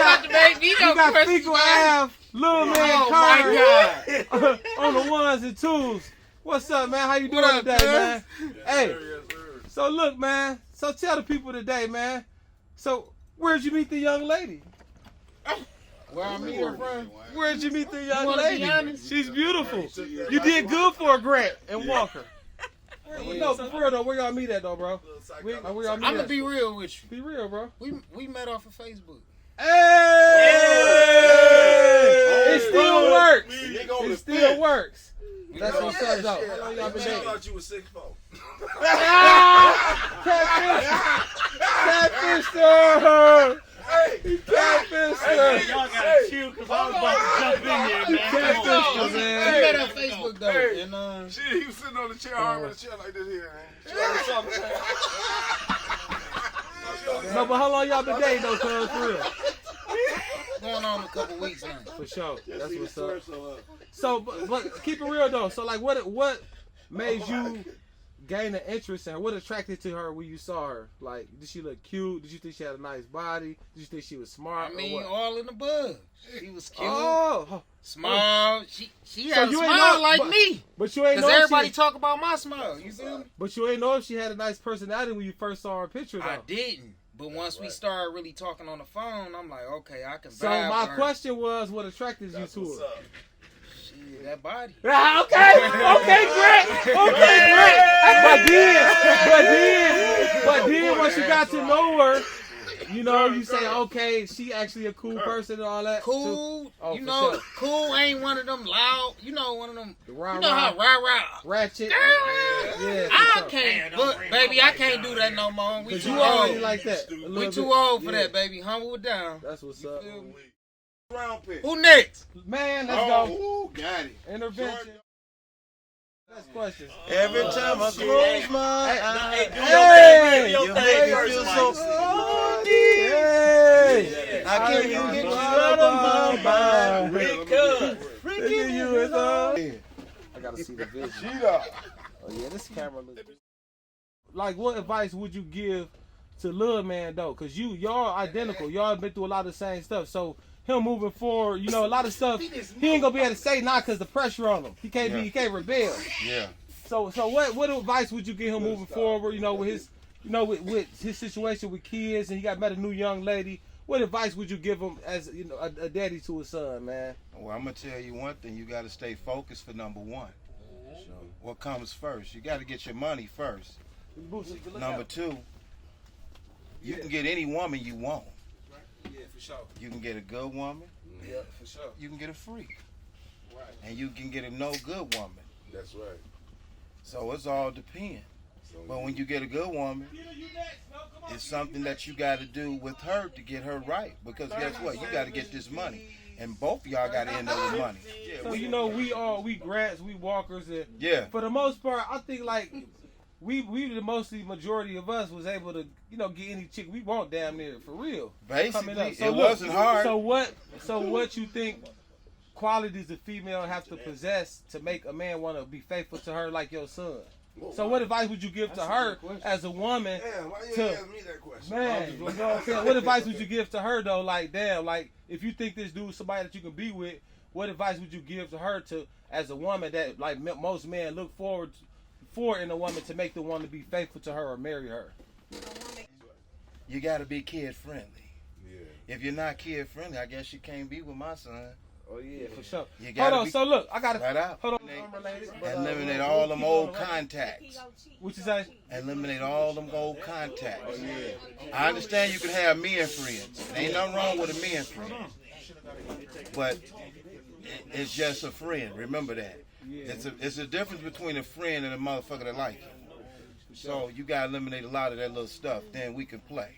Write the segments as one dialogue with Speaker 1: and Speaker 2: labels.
Speaker 1: about to make me go
Speaker 2: got
Speaker 1: question
Speaker 2: Fecal
Speaker 1: mark.
Speaker 2: Ave, Lil Man
Speaker 1: Oh
Speaker 2: Carter
Speaker 1: my God.
Speaker 2: on the ones and twos. What's up, man? How you doing
Speaker 1: What up,
Speaker 2: today, man?
Speaker 1: cuz?
Speaker 2: Hey, so look, man. So tell the people today, man. So where'd you meet the young lady?
Speaker 1: Where I meet her from?
Speaker 2: Where'd you meet the young
Speaker 1: wanna be
Speaker 2: lady?
Speaker 1: honest?
Speaker 2: She's beautiful. You did good for a Grant and Walker. No, for real though, where y'all meet at though, bro? Where y'all meet
Speaker 1: I'm gonna
Speaker 2: at?
Speaker 1: be real with you.
Speaker 2: Be real, bro.
Speaker 1: We met off of Facebook.
Speaker 2: Hey!
Speaker 3: Hey!
Speaker 2: It still works.
Speaker 3: Nigga on
Speaker 2: It
Speaker 3: the
Speaker 2: still
Speaker 3: fence.
Speaker 2: works.
Speaker 1: We
Speaker 2: That's
Speaker 1: met
Speaker 2: what's
Speaker 1: off
Speaker 2: up,
Speaker 1: that
Speaker 2: though.
Speaker 1: shit.
Speaker 2: How long y'all been
Speaker 3: I
Speaker 2: dating?
Speaker 3: thought you was 6'4".
Speaker 2: Catfish!
Speaker 3: Hey,
Speaker 2: Catfish!
Speaker 4: Y'all gotta chill because I was about to jump in there, man.
Speaker 2: Catfish,
Speaker 4: Come on.
Speaker 1: We
Speaker 2: man.
Speaker 1: met on Facebook though,
Speaker 3: Hey.
Speaker 1: and
Speaker 3: shit, he was sitting on the chair, arm in the chair like this here, man. She like something.
Speaker 2: No, but how long y'all been dating though, cuz, for real?
Speaker 1: going on a couple weeks now.
Speaker 2: For sure. That's what's up.
Speaker 3: So,
Speaker 2: So, but keep it real though. So, like, what made you gain an interest in her? What attracted to her when you saw her? Like, did she look cute? Did you think she had a nice body? Did you think she was smart?
Speaker 1: I
Speaker 2: or
Speaker 1: mean,
Speaker 2: what?
Speaker 1: all in the bud. She was cute,
Speaker 2: Oh,
Speaker 1: small. She
Speaker 2: So
Speaker 1: had a
Speaker 2: you ain't
Speaker 1: smile
Speaker 2: know-
Speaker 1: like
Speaker 2: but-
Speaker 1: me.
Speaker 2: but you ain't
Speaker 1: Cause
Speaker 2: know
Speaker 1: everybody
Speaker 2: she,
Speaker 1: talk about my smile. You feel me?
Speaker 2: but you ain't know if she had a nice personality when you first saw her picture though.
Speaker 1: I didn't. But once we started really talking on the phone, I'm like, okay, I can vibe
Speaker 2: So my
Speaker 1: with her.
Speaker 2: question was, what attracted you
Speaker 3: that's
Speaker 2: to
Speaker 3: what's
Speaker 2: her?
Speaker 3: up.
Speaker 1: Shit, that body.
Speaker 2: Ah, okay, Grant. But then, once you got to know her, you know, you say, okay, she actually a cool person and all that.
Speaker 1: Cool,
Speaker 2: Oh,
Speaker 1: you
Speaker 2: for
Speaker 1: know,
Speaker 2: sure.
Speaker 1: cool ain't one of them loud. You know, one of them.
Speaker 2: The rah,
Speaker 1: You know how rah.
Speaker 2: ratchet. Yeah,
Speaker 1: I
Speaker 2: for sure.
Speaker 1: can't, but baby, I can't do that no more. We
Speaker 2: Cause
Speaker 1: too
Speaker 2: you already
Speaker 1: old.
Speaker 2: like that. A
Speaker 1: We
Speaker 2: little
Speaker 1: too
Speaker 2: bit.
Speaker 1: old for
Speaker 2: Yeah.
Speaker 1: that, baby. Humble it down.
Speaker 2: That's what's up.
Speaker 1: feel me?
Speaker 3: Round pick.
Speaker 1: Who next?
Speaker 2: Man, let's go.
Speaker 3: Oh, got it.
Speaker 2: Intervention. Next question.
Speaker 4: Every time I close my eyes,
Speaker 2: Hey!
Speaker 4: you make me feel so
Speaker 2: Hey!
Speaker 4: I can't even get you out of my mind.
Speaker 2: Freaking you is all. I gotta see the vision.
Speaker 3: Cheetah.
Speaker 2: Oh yeah, this camera looks. Like, what advice would you give to Lil Man though? Cause y'all identical. Y'all been through a lot of the same stuff. So him moving forward, you know, a lot of stuff he ain't gonna be able to say not cause the pressure on him. He can't rebel.
Speaker 3: Yeah.
Speaker 2: So what advice would you give him moving forward? You know, with his, you know, with his situation with kids, and he got met a new young lady. What advice would you give him as, you know, a daddy to his son, man?
Speaker 5: Well, I'm gonna tell you one thing. You got to stay focused for number one. What comes first? You got to get your money first. Number two, you can get any woman you want.
Speaker 2: Yeah, for sure.
Speaker 5: You can get a good woman.
Speaker 2: Yeah, for sure.
Speaker 5: You can get a freak,
Speaker 2: Right.
Speaker 5: and you can get a no good woman.
Speaker 3: That's right.
Speaker 5: So it's all depends. But when you get a good woman, it's something that you got to do with her to get her right. Because guess what? You got to get this money, and both of y'all got to end up with money.
Speaker 2: So you know, we grants, we walkers, and
Speaker 5: Yeah.
Speaker 2: for the most part, I think like we the majority of us was able to, you know, get any chick we want damn near for real. Coming
Speaker 5: Basically,
Speaker 2: up. So
Speaker 5: it
Speaker 2: look,
Speaker 5: wasn't hard.
Speaker 2: So what you think qualities a female have to possess to make a man want to be faithful to her like your son? So what advice would you give to her as a woman?
Speaker 3: Damn, why you
Speaker 2: To-
Speaker 3: ain't ask me that question?
Speaker 2: Man, you know what I'm saying? What advice would you give to her though? Like, damn, like if you think this dude's somebody that you can be with, what advice would you give to her to as a woman that like most men look forward for in a woman to make the one to be faithful to her or marry her?
Speaker 5: You got to be kid friendly.
Speaker 3: Yeah.
Speaker 5: If you're not kid friendly, I guess you can't be with my son.
Speaker 2: Oh yeah, for sure.
Speaker 5: You
Speaker 2: Hold
Speaker 5: gotta
Speaker 2: on,
Speaker 5: be
Speaker 2: so look, I got
Speaker 5: right out.
Speaker 2: hold on. Unrelated, but,
Speaker 5: Eliminate
Speaker 2: we'll
Speaker 5: all them
Speaker 2: keep
Speaker 5: old
Speaker 2: on the right.
Speaker 5: contacts.
Speaker 2: What you say?
Speaker 5: Eliminate all them old contacts. I understand you can have men friends. There ain't nothing wrong with a men friend. But it's just a friend. Remember that. It's a difference between a friend and a motherfucker that like you. So you gotta eliminate a lot of that little stuff. Then we can play.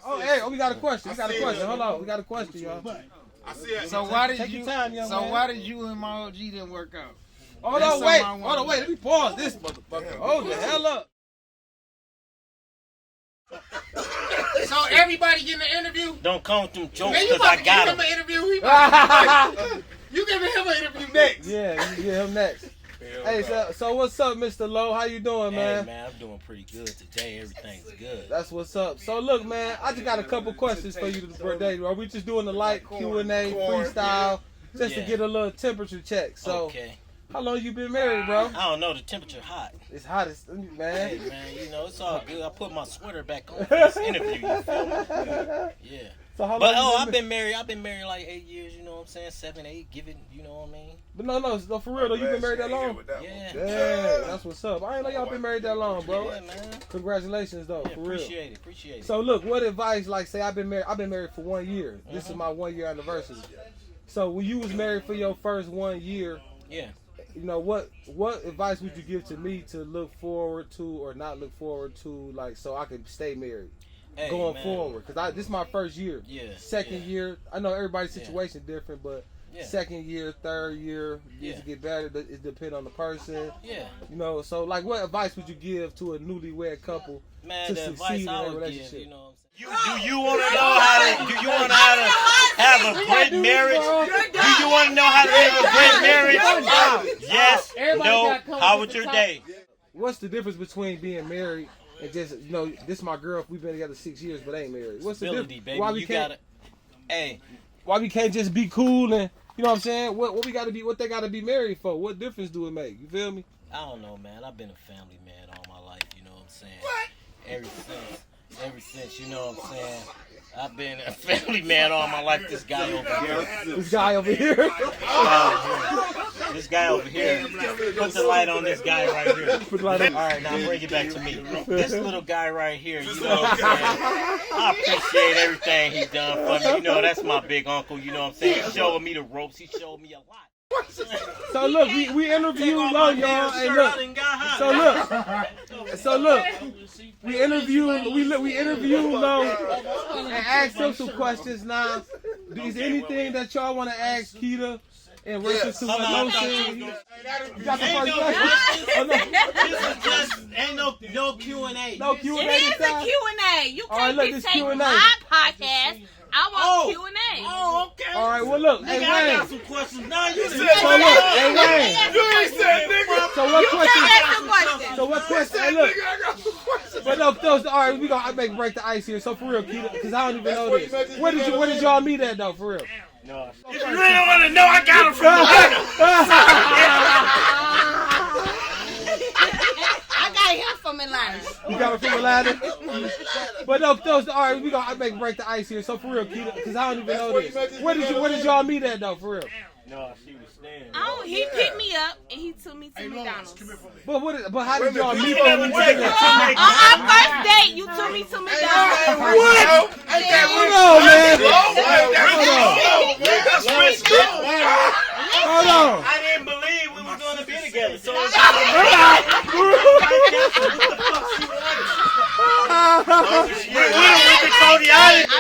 Speaker 2: Oh, hey, we got a question. We got a question. Hold on, we got a question, y'all.
Speaker 3: I see it.
Speaker 1: So why did
Speaker 2: Take
Speaker 1: you?
Speaker 2: your time, young
Speaker 1: So
Speaker 2: man.
Speaker 1: why did you and my OG didn't work out?
Speaker 2: Hold
Speaker 1: That's
Speaker 2: on, wait.
Speaker 1: something I wanna
Speaker 2: Hold on, wait.
Speaker 1: know.
Speaker 2: Let me pause this motherfucker. Hold the hell up.
Speaker 1: So everybody getting an interview?
Speaker 4: Don't come with them jokes
Speaker 1: Man, you
Speaker 4: because
Speaker 1: about
Speaker 4: I
Speaker 1: to
Speaker 4: got
Speaker 1: give him
Speaker 4: them.
Speaker 1: an interview? You giving him an interview next?
Speaker 2: Yeah, you get him next. Hey, so what's up, Mr. Lowe? How you doing, man?
Speaker 4: Hey, man, I'm doing pretty good today. Everything's good.
Speaker 2: That's what's up. So look, man, I just got a couple questions for you today. Are we just doing the light Q&A freestyle just to get a little temperature check? So,
Speaker 4: okay.
Speaker 2: How long you been married, bro?
Speaker 4: I don't know. The temperature hot.
Speaker 2: It's hot as man.
Speaker 4: Hey, man, you know it's all good. I put my sweater back on for this interview. You feel me? Yeah.
Speaker 2: So how
Speaker 4: But
Speaker 2: long
Speaker 4: I've been married. I've been married like 8 years. You know what I'm saying? 7, 8. Give it. You know what I mean?
Speaker 2: But no, for real though, you been married that long?
Speaker 4: Yeah.
Speaker 2: Dang, that's what's up. I ain't know y'all been married that long, bro.
Speaker 4: Yeah, man.
Speaker 2: Congratulations though,
Speaker 4: Yeah,
Speaker 2: for real.
Speaker 4: Appreciate it.
Speaker 2: So look, what advice? Like, say I've been married for 1 year. This is my 1 year anniversary. So when you was married for your first 1 year,
Speaker 4: Yeah.
Speaker 2: you know what advice would you give to me to look forward to or not look forward to, like, so I can stay married
Speaker 4: Hey,
Speaker 2: going
Speaker 4: man.
Speaker 2: forward? Because this is my first year.
Speaker 4: Yeah.
Speaker 2: Second year, I know everybody's situation different, but
Speaker 4: Yeah.
Speaker 2: second year, third year, needs to get better. It depends on the person.
Speaker 4: Yeah.
Speaker 2: You know, so like, what advice would you give to a newlywed couple
Speaker 4: Man,
Speaker 2: to
Speaker 4: the
Speaker 2: succeed
Speaker 4: advice
Speaker 2: in
Speaker 4: I
Speaker 2: their
Speaker 4: would
Speaker 2: relationship?
Speaker 4: give, you know what I'm saying? Do you want to know how to? Do you want to how to have a great marriage? Do you want to know how to live a great marriage? Yes. No. How was your day?
Speaker 2: What's the difference between being married and just, you know, this is my girl, we've been together 6 years but ain't married? What's the
Speaker 4: Ability,
Speaker 2: difference?
Speaker 4: baby.
Speaker 2: Why we
Speaker 4: You
Speaker 2: can't?
Speaker 4: gotta. Hey.
Speaker 2: Why we can't just be cool and, you know what I'm saying? What we gotta be? What they gotta be married for? What difference do it make? You feel me?
Speaker 4: I don't know, man. I've been a family man all my life. You know what I'm saying? Ever since, you know what I'm saying? I've been a family man all my life. This guy over here.
Speaker 2: This guy over here.
Speaker 4: This guy over here. Put the light on this guy right here.
Speaker 2: Put the light on.
Speaker 4: All right, now bring it back to me. This little guy right here, you know what I'm saying? I appreciate everything he's done for me. You know, that's my big uncle, you know what I'm saying? He showed me the ropes. He showed me a lot.
Speaker 2: So look, we interviewed Lowe, y'all. Hey, look. We interviewed Lowe and asked him some questions. Now, is there anything that y'all want to ask Keita in reference to what Lowe said? You got the first question? Oh, no.
Speaker 4: This is just ain't no Q&A.
Speaker 2: No Q&A.
Speaker 6: It is a
Speaker 2: this time?
Speaker 6: Q&A. You
Speaker 2: All right,
Speaker 6: can't
Speaker 2: look, this
Speaker 6: dictate
Speaker 2: Q&A.
Speaker 6: my podcast. I want Q&A.
Speaker 4: Oh, okay.
Speaker 2: All right, well, look. Hey,
Speaker 4: Nigga, I got
Speaker 2: Wayne.
Speaker 4: some questions. Now you
Speaker 2: So, look. Hey, Wayne.
Speaker 3: You ain't said nigga.
Speaker 2: So, what question?
Speaker 6: Ask the question.
Speaker 2: So, what question? Hey,
Speaker 3: Nigga,
Speaker 2: look.
Speaker 3: I got some questions.
Speaker 2: But no, those, all right, we gonna break the ice here. So for real, Keita, because I don't even know this. Where did y'all meet at though? For real.
Speaker 4: If you really want to know, I got him from
Speaker 6: I got him from Atlanta.
Speaker 2: You got it from Atlanta. But no, those, all right, we gonna break the ice here. So for real, Keita, because I don't even know this. Where did y'all meet at though? For real.
Speaker 4: No, she was standing.
Speaker 6: Oh, he picked me up and he took me to McDonald's.
Speaker 2: But how did y'all meet?
Speaker 6: On our first date, you took me to McDonald's.
Speaker 2: What? Hold on, man. Hold on.
Speaker 4: I didn't believe we were going to be together, so
Speaker 6: I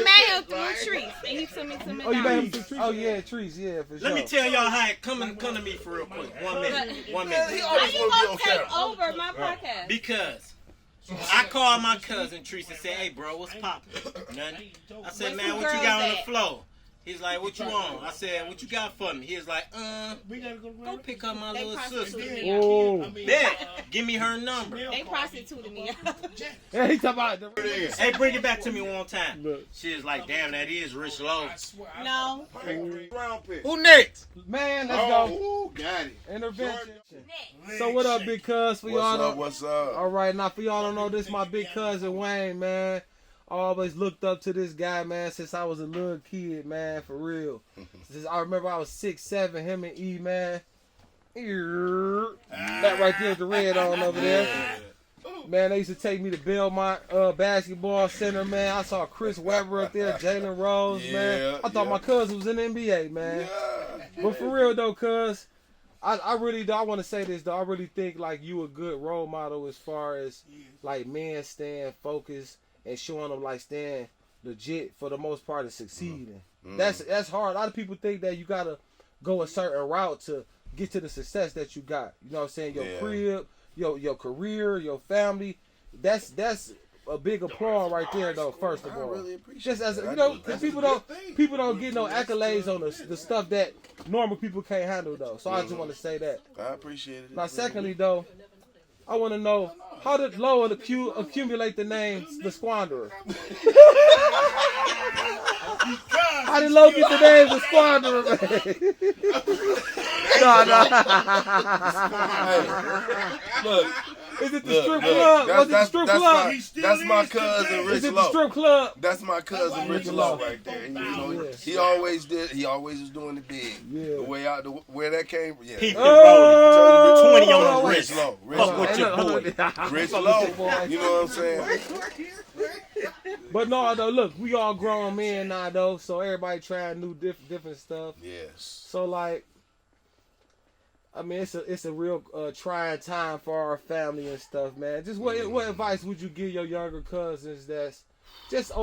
Speaker 6: met him through Trees and he took me to
Speaker 2: Oh, you met him
Speaker 6: McDonald's.
Speaker 2: through trees? Oh yeah, trees. Yeah, for sure.
Speaker 4: Let me tell y'all how it come to me for real quick. 1 minute. 1 minute.
Speaker 6: Why you gonna take over my podcast?
Speaker 4: Because I called my cousin Treese and said, "Hey, bro, what's poppin'?" Nothing. I said, "Man, what you got on the floor?" He's like, "What you on?" I said, "What you got for me?" He was like, go pick up my little sister.
Speaker 2: Oh.
Speaker 4: Bet, give me her number.
Speaker 6: They prostituted me.
Speaker 2: Yeah, he talking about the.
Speaker 4: Hey, bring it back to me one time.
Speaker 2: Look.
Speaker 4: She was like, "Damn, that is Rich Lowe."
Speaker 6: No.
Speaker 1: Who next?
Speaker 2: Man, let's go.
Speaker 3: Oh, got it.
Speaker 2: Intervention. So what up, big cuz? For y'all know.
Speaker 3: What's up?
Speaker 2: All right, now for y'all don't know, this my big cousin Wayne, man. I always looked up to this guy, man, since I was a little kid, man, for real. Since I remember I was 6'7", him and E, man. That right there with the red on over there. Man, they used to take me to Belmont basketball center, man. I saw Chris Webber up there, Jalen Rose, man. I thought my cousin was in the NBA, man. But for real though, cuz, I really do. I want to say this though. I really think like you a good role model as far as like men staying focused and showing them like staying legit for the most part and succeeding. That's hard. A lot of people think that you gotta go a certain route to get to the success that you got. You know what I'm saying? Your crib, your career, your family. That's a big applause right there, though. First of
Speaker 5: I
Speaker 2: all,
Speaker 5: really appreciate
Speaker 2: just as
Speaker 5: that.
Speaker 2: you know,
Speaker 5: That's
Speaker 2: 'cause
Speaker 5: a
Speaker 2: people
Speaker 5: good
Speaker 2: don't
Speaker 5: thing.
Speaker 2: people don't get no accolades on the stuff that normal people can't handle, though. So I just want to say that.
Speaker 5: I appreciate it.
Speaker 2: Now, secondly, though, I want to know, how did Lowell accumulate the name The Squanderer? How did Low get the name The Squanderer, man?
Speaker 5: Look,
Speaker 2: Is it the strip club? Was it the strip club?
Speaker 5: That's my cousin Rich
Speaker 2: Is it the
Speaker 5: Lowe.
Speaker 2: strip club?
Speaker 5: That's my cousin Rich Lowe right there. You know,
Speaker 2: Yeah.
Speaker 5: he always did. He always was doing it big.
Speaker 2: Yeah.
Speaker 5: The way out, where that came from. Yeah.
Speaker 4: Peep the
Speaker 2: Oh,
Speaker 4: rolling. 20 on the
Speaker 5: Rich
Speaker 4: wrist.
Speaker 5: Lowe. Rich
Speaker 4: Fuck
Speaker 5: Lowe.
Speaker 4: with your boy.
Speaker 5: Rich Lowe. You know what I'm saying?
Speaker 2: But no, though, look, we all grown men now, though, so everybody trying new different stuff.
Speaker 5: Yes.
Speaker 2: So, like, I mean, it's a real trying time for our family and stuff, man. Just what advice would you give your younger cousins? That's just a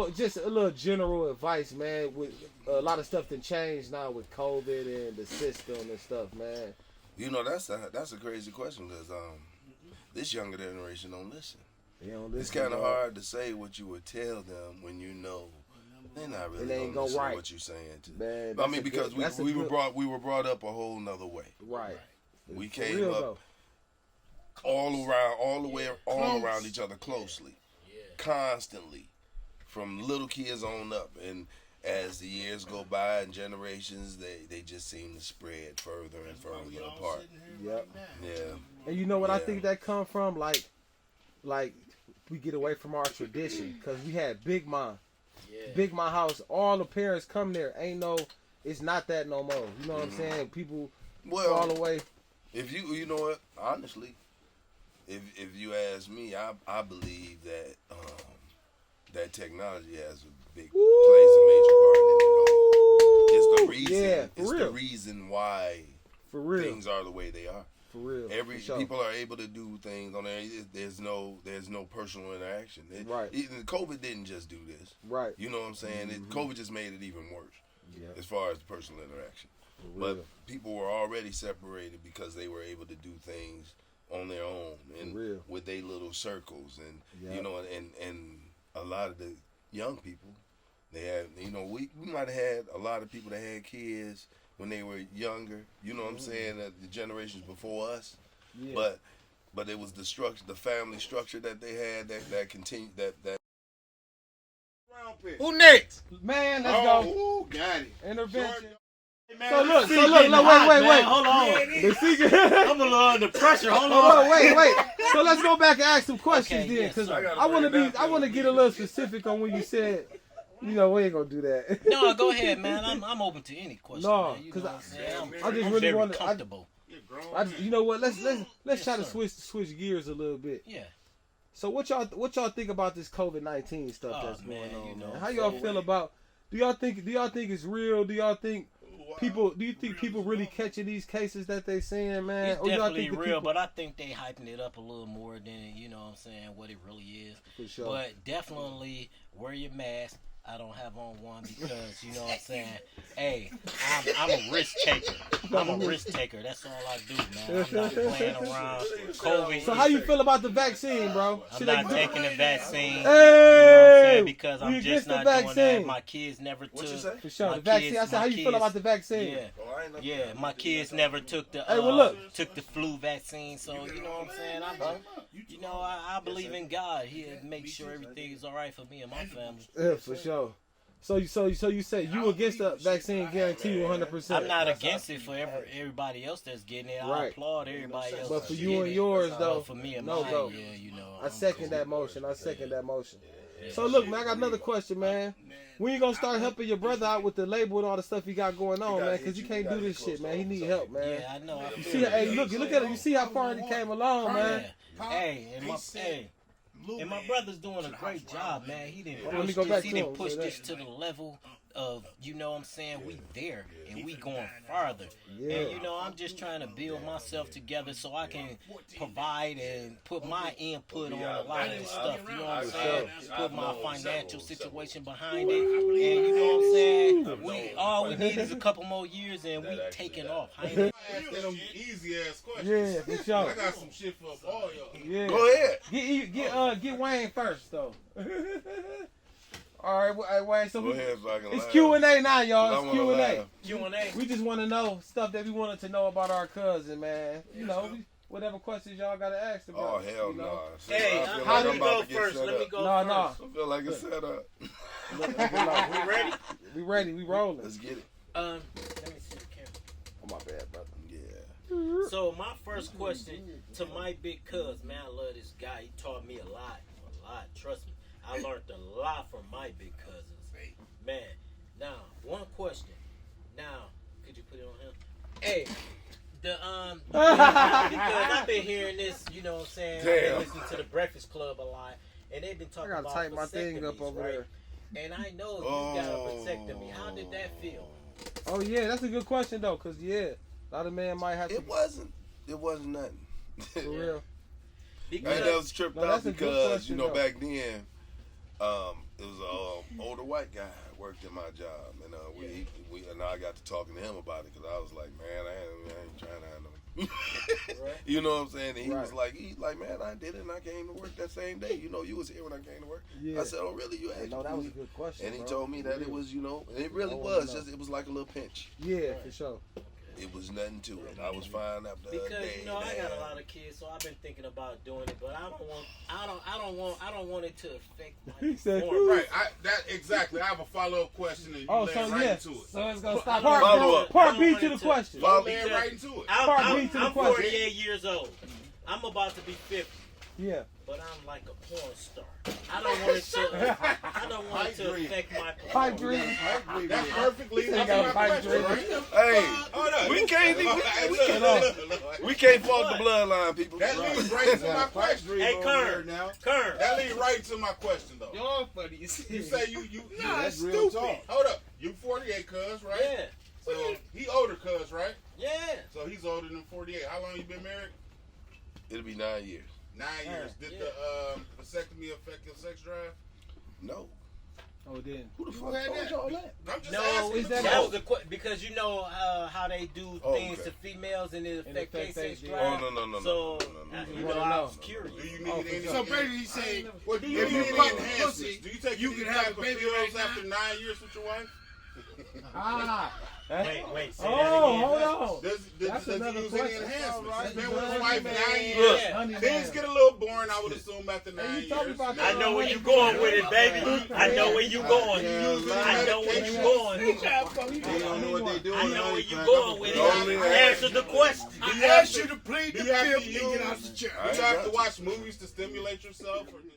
Speaker 2: little general advice, man. With a lot of stuff that changed now with COVID and the system and stuff, man.
Speaker 5: You know, that's a crazy question because this younger generation don't listen. It's kind of hard to say what you would tell them when you know they're not really
Speaker 2: ain't
Speaker 5: gonna listen
Speaker 2: right.
Speaker 5: to what you're saying.
Speaker 2: Man,
Speaker 5: I mean, because we were brought up a whole nother way.
Speaker 2: Right.
Speaker 5: We
Speaker 2: For
Speaker 5: came
Speaker 2: real,
Speaker 5: up
Speaker 2: though.
Speaker 5: all around each other closely, constantly, from little kids on up. And as the years go by and generations, they just seem to spread further and further apart.
Speaker 2: Yep.
Speaker 5: Yeah.
Speaker 2: And you know what I
Speaker 5: Yeah.
Speaker 2: think that come from? Like we get away from our tradition because we had Big Ma. Big Ma house. All the parents come there. It's not that no more. You know what I'm saying? People fall away.
Speaker 5: If you know what, honestly, if you ask me, I believe that that technology has a plays a major part in it all. It's the reason.
Speaker 2: Yeah, for
Speaker 5: it's
Speaker 2: real.
Speaker 5: the reason why
Speaker 2: For real.
Speaker 5: things are the way they are.
Speaker 2: For real. For sure.
Speaker 5: People are able to do things on there. There's no personal interaction.
Speaker 2: Right.
Speaker 5: COVID didn't just do this.
Speaker 2: Right.
Speaker 5: You know what I'm saying? COVID just made it even worse as far as the personal interaction.
Speaker 2: For real.
Speaker 5: But people were already separated because they were able to do things on their own and with their little circles and you know and a lot of the young people they had we might have had a lot of people that had kids when they were younger, you know what I'm saying, the generations before us. But it was the structure, the family structure that they had that continued that
Speaker 1: Who next?
Speaker 2: Man, let's go.
Speaker 3: Ooh, got it.
Speaker 2: Intervention.
Speaker 4: Man,
Speaker 2: So look,
Speaker 4: the
Speaker 2: wait.
Speaker 4: Hold on.
Speaker 2: The secret.
Speaker 4: I'm a little under pressure. Hold
Speaker 2: Hold
Speaker 4: on.
Speaker 2: on, wait. So let's go back and ask some questions
Speaker 4: Okay,
Speaker 2: then,
Speaker 4: yes,
Speaker 2: because
Speaker 4: sir.
Speaker 2: I want to get a little specific on when you said, we ain't gonna do that.
Speaker 4: No, go ahead, man. I'm open to any question.
Speaker 2: No,
Speaker 4: man. You
Speaker 2: 'cause
Speaker 4: know what I'm saying?
Speaker 2: I just
Speaker 4: I'm
Speaker 2: really
Speaker 4: very
Speaker 2: wanna-
Speaker 4: comfortable.
Speaker 2: You know what? Let's try to
Speaker 4: sir.
Speaker 2: switch gears a little bit.
Speaker 4: Yeah.
Speaker 2: So what y'all think about this COVID-19 stuff
Speaker 4: Oh,
Speaker 2: that's
Speaker 4: man,
Speaker 2: going on?
Speaker 4: you know,
Speaker 2: Man? How y'all feel about? Do y'all think it's real? Do you think people really catching these cases that they seeing, man?
Speaker 4: It's
Speaker 2: Or y'all
Speaker 4: definitely
Speaker 2: think the
Speaker 4: real,
Speaker 2: people-
Speaker 4: but I think they hyping it up a little more than, you know what I'm saying, what it really is.
Speaker 2: For sure.
Speaker 4: But definitely wear your mask. I don't have on one because, you know what I'm saying, hey, I'm a risk taker. I'm a risk taker. That's all I do, man. I'm not playing around. COVID.
Speaker 2: So how you feel about the vaccine, bro?
Speaker 4: I'm not taking the vaccine. You know what I'm
Speaker 2: Hey,
Speaker 4: saying? Because
Speaker 2: we
Speaker 4: I'm
Speaker 2: against
Speaker 4: just
Speaker 2: the
Speaker 4: not doing
Speaker 2: vaccine.
Speaker 4: that. My kids never took.
Speaker 5: What you say?
Speaker 2: For sure,
Speaker 4: my
Speaker 2: the vaccine.
Speaker 4: kids-
Speaker 2: I said,
Speaker 4: my
Speaker 2: how you feel
Speaker 4: kids-
Speaker 2: about the vaccine?
Speaker 4: Yeah.
Speaker 5: Oh, I ain't know.
Speaker 4: Yeah, my kids never took the
Speaker 2: Hey, well, look.
Speaker 4: took the flu vaccine, so you know what I'm saying. I believe in God. He'll make sure everything is all right for me and my family.
Speaker 2: Yeah, for sure. So you say you against the vaccine guarantee 100%.
Speaker 4: I'm not against it for everybody else that's getting it. I
Speaker 2: Right.
Speaker 4: applaud everybody else.
Speaker 2: But for
Speaker 4: that's
Speaker 2: you
Speaker 4: getting
Speaker 2: and
Speaker 4: it.
Speaker 2: yours,
Speaker 4: But
Speaker 2: though,
Speaker 4: for me and
Speaker 2: no
Speaker 4: mine,
Speaker 2: go.
Speaker 4: yeah, you know.
Speaker 2: I second that motion. So look, man, I got another question, man. When you gonna start helping your brother out with the label and all the stuff he got going on, man? Because he can't do this shit, man. He need help, man.
Speaker 4: Yeah, I know. I
Speaker 2: You
Speaker 4: feel
Speaker 2: see,
Speaker 4: it.
Speaker 2: hey, look at it. You see how far he came along, man.
Speaker 4: Yeah. Hey, and my brother's doing a great job, man. He didn't
Speaker 2: Let me
Speaker 4: push
Speaker 2: go
Speaker 4: this.
Speaker 2: back
Speaker 4: He
Speaker 2: to
Speaker 4: didn't
Speaker 2: him,
Speaker 4: push
Speaker 2: say
Speaker 4: this
Speaker 2: that.
Speaker 4: to the level you know what I'm saying, we there and we going farther.
Speaker 2: Yeah.
Speaker 4: And you know, I'm just trying to build myself together so I can provide and put my input on a lot of this stuff. You know what I'm saying? Put my financial situation behind it. And you know what I'm saying? All we need is a couple more years and we taking off.
Speaker 3: Ask them easy ass questions.
Speaker 2: Yeah, for sure.
Speaker 3: I got some shit for all y'all.
Speaker 2: Yeah.
Speaker 5: Go ahead.
Speaker 2: Get Wayne first though. All right, Wayne. So
Speaker 3: Go ahead, so I can
Speaker 2: it's
Speaker 3: laugh.
Speaker 2: Q&A now,
Speaker 3: I
Speaker 2: y'all. It's
Speaker 3: wanna
Speaker 2: Q&A.
Speaker 3: laugh.
Speaker 4: Q&A.
Speaker 2: We just want to know stuff that we wanted to know about our cousin, man. You know, whatever questions y'all got to ask about.
Speaker 3: Oh, hell
Speaker 2: you
Speaker 3: no.
Speaker 2: know?
Speaker 4: Hey,
Speaker 3: I feel
Speaker 4: how
Speaker 3: like
Speaker 4: do
Speaker 3: I'm
Speaker 4: we
Speaker 3: about
Speaker 4: go
Speaker 3: to get
Speaker 4: first?
Speaker 3: set
Speaker 4: Let me
Speaker 3: up.
Speaker 4: go
Speaker 2: No,
Speaker 4: first.
Speaker 2: no.
Speaker 3: I feel like it's set up.
Speaker 4: We ready?
Speaker 2: We ready. We rolling.
Speaker 3: Let's get it.
Speaker 4: Let me see the camera.
Speaker 3: Oh, my bad, brother. Yeah.
Speaker 4: So my first question to my big cuz, man, I love this guy. He taught me a lot. Trust me, I learned a lot from my big cousins. Man, now one question. Now, could you put it on him? Hey, because I've been hearing this, you know what I'm saying? I've been listening to the Breakfast Club a lot, and they've been talking about
Speaker 2: tighten my thing up
Speaker 4: vasectomies,
Speaker 2: over
Speaker 4: right?
Speaker 2: there.
Speaker 4: And I know you got a vasectomy. How did that feel?
Speaker 2: Oh yeah, that's a good question though, cause a lot of men might have to.
Speaker 3: It wasn't nothing.
Speaker 2: For real.
Speaker 3: I was tripped
Speaker 2: No,
Speaker 3: out
Speaker 2: that's a good
Speaker 3: because,
Speaker 2: question,
Speaker 3: you know,
Speaker 2: though.
Speaker 3: back then, it was an older white guy worked in my job, and and I got to talking to him about it because I was like, man, I ain't trying to have no.
Speaker 4: Right.
Speaker 3: You know what I'm saying? And he was
Speaker 2: Right.
Speaker 3: like, man, I did it, and I came to work that same day. You know, you was here when I came to work.
Speaker 2: Yeah.
Speaker 3: I said, oh, really? You asked
Speaker 2: No, that was a
Speaker 3: me?
Speaker 2: good question.
Speaker 3: And he
Speaker 2: bro.
Speaker 3: told me that it was, you know, and it really
Speaker 2: I wanna
Speaker 3: was
Speaker 2: know.
Speaker 3: just, it was like a little pinch.
Speaker 2: Yeah, for sure.
Speaker 3: It was nothing to it. I was fine after a
Speaker 4: Because
Speaker 3: day.
Speaker 4: you know I got a
Speaker 3: man.
Speaker 4: lot of kids, so I've been thinking about doing it, but I don't want it to affect my
Speaker 2: He said,
Speaker 4: performance.
Speaker 3: Right, exactly. I have a follow-up question, and you
Speaker 2: Oh,
Speaker 3: lay
Speaker 2: so
Speaker 3: right
Speaker 2: yeah.
Speaker 3: into it.
Speaker 2: So it's gonna stop.
Speaker 3: Follow up.
Speaker 2: Part
Speaker 4: I
Speaker 2: B
Speaker 4: don't
Speaker 2: to
Speaker 4: want
Speaker 2: the
Speaker 4: it
Speaker 2: question.
Speaker 3: Follow
Speaker 4: Because
Speaker 3: right into it.
Speaker 2: Part B to the
Speaker 4: I'm
Speaker 2: question.
Speaker 4: 48 years old. I'm about to be 50,
Speaker 2: Yeah.
Speaker 4: but I'm like a porn star. I don't want it to affect my
Speaker 2: Pipe
Speaker 4: performance.
Speaker 2: dream.
Speaker 3: That's perfectly.
Speaker 2: He
Speaker 3: That's
Speaker 2: got a
Speaker 3: my
Speaker 2: pipe
Speaker 3: question,
Speaker 2: dream.
Speaker 3: right? Hey, we can't fault the bloodline, people. That leads right into my question.
Speaker 4: Hey, Kern.
Speaker 3: That leads right into my question, though.
Speaker 1: Y'all funny.
Speaker 3: You say you
Speaker 1: that's
Speaker 3: stupid. Hold up, you 48, cuz, right?
Speaker 4: Yeah,
Speaker 3: So he older, cuz, right?
Speaker 4: yeah.
Speaker 3: So he's older than 48. How long you been married? It'll be 9 years. 9 years. Did the vasectomy affect your sex drive? No.
Speaker 2: Oh, then.
Speaker 3: Who the fuck told y'all that? I'm just
Speaker 4: No,
Speaker 3: asking.
Speaker 4: that was the because you know how they do things
Speaker 3: okay.
Speaker 4: to females and it affect their sex
Speaker 2: yeah.
Speaker 4: drive.
Speaker 3: Oh, no.
Speaker 4: So you know, I was curious.
Speaker 3: Do you need any?
Speaker 7: So basically, he said,
Speaker 3: Well, do you
Speaker 7: if
Speaker 3: need
Speaker 7: you
Speaker 3: any
Speaker 7: fuck
Speaker 3: enhancements?
Speaker 7: pussy,
Speaker 3: Do you take
Speaker 7: you
Speaker 3: any
Speaker 7: can have
Speaker 3: type
Speaker 7: a
Speaker 3: of
Speaker 7: baby
Speaker 3: pills
Speaker 7: right now?
Speaker 3: after 9 years with your wife?
Speaker 2: Ah.
Speaker 4: Wait, say
Speaker 2: Oh,
Speaker 4: that again.
Speaker 2: hold on.
Speaker 3: Does
Speaker 2: That's
Speaker 3: he
Speaker 2: another
Speaker 3: use any
Speaker 2: question.
Speaker 3: enhancements?
Speaker 2: Right.
Speaker 3: He's been with his wife 9 years.
Speaker 4: Yeah.
Speaker 2: Honey
Speaker 3: Things
Speaker 2: man.
Speaker 3: get a little boring, I would assume, after 9
Speaker 2: Hey, you
Speaker 3: years.
Speaker 2: talking about
Speaker 4: I know where you going with it, baby. I know where you going. I know where you going.
Speaker 3: They don't know what they doing.
Speaker 4: I know where you going with
Speaker 3: Only
Speaker 4: it. Answer the question.
Speaker 7: I asked you to plead
Speaker 3: Do
Speaker 7: the
Speaker 3: you have
Speaker 7: fifth
Speaker 3: to
Speaker 7: and get
Speaker 3: use?
Speaker 7: out the chair.
Speaker 3: Do you have to watch movies to stimulate yourself? Or